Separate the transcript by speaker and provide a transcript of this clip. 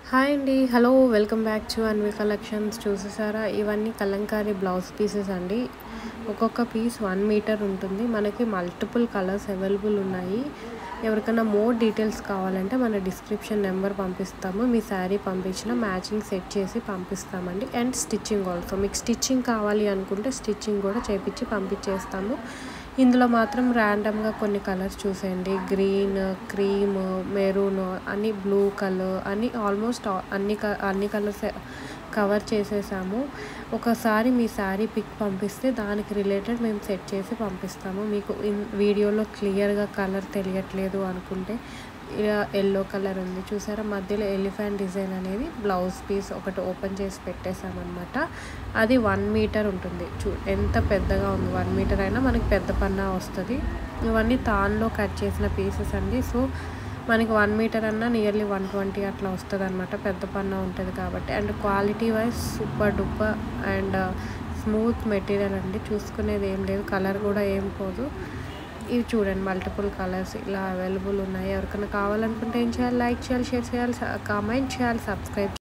Speaker 1: Hi అండి. Hello! Welcome back to Anvi collections. చూసేసారా ఇవన్నీ కలంకారీ బ్లౌజ్ పీసెస్ అండి. ఒక్కొక్క పీస్ 1 మీటర్ ఉంటుంది. మనకి మల్టిపుల్ కలర్స్ అవైలబుల్ ఉన్నాయి. ఎవరికైనా మోర్ డీటెయిల్స్ కావాలంటే మన డిస్క్రిప్షన్ నెంబర్ పంపిస్తాము. మీ శారీ పంపించిన మ్యాచింగ్ సెట్ చేసి పంపిస్తామండి. అండ్ స్టిచ్చింగ్ ఆల్సో మీకు స్టిచ్చింగ్ కావాలి అనుకుంటే స్టిచ్చింగ్ కూడా చేపించి పంపించేస్తాము. ఇందులో మాత్రం ర్యాండమ్గా కొన్ని కలర్స్ చూసేయండి. గ్రీన్, క్రీమ్, మెరూన్ అన్ని, బ్లూ కలర్ అన్ని, ఆల్మోస్ట్ అన్ని కలర్స్ కవర్ చేసేసాము. ఒకసారి మీ శారీ పిక్ పంపిస్తే దానికి రిలేటెడ్ మేము సెట్ చేసి పంపిస్తాము. మీకు వీడియోలో క్లియర్గా కలర్ తెలియట్లేదు అనుకుంటే ఎల్లో కలర్ ఉంది చూసారా, మధ్యలో ఎలిఫెంట్ డిజైన్ అనేది బ్లౌజ్ పీస్ ఒకటి ఓపెన్ చేసి పెట్టేసామన్నమాట. అది 1 మీటర్ ఉంటుంది. ఎంత పెద్దగా ఉంది, 1 మీటర్ అయినా మనకి పెద్ద పన్నా వస్తుంది. ఇవన్నీ తాన్లో కట్ చేసిన పీసెస్ అండి. సో మనకి 1 మీటర్ అన్నా నియర్లీ 120 అట్లా వస్తుంది అనమాట. పెద్ద పన్నా ఉంటుంది కాబట్టి. And quality wise super duper and smooth material అండి. చూసుకునేది ఏం లేదు, కలర్ కూడా ఏం పోదు. ఇవి చూడండి, మల్టిపుల్ కలర్స్ ఇలా అవైలబుల్ ఉన్నాయి. ఎవరికైనా కావాలనుకుంటే ఏం చేయాలి, లైక్ చేయాలి, షేర్ చేయాలి, కామెంట్ చేయాలి, సబ్స్క్రైబ్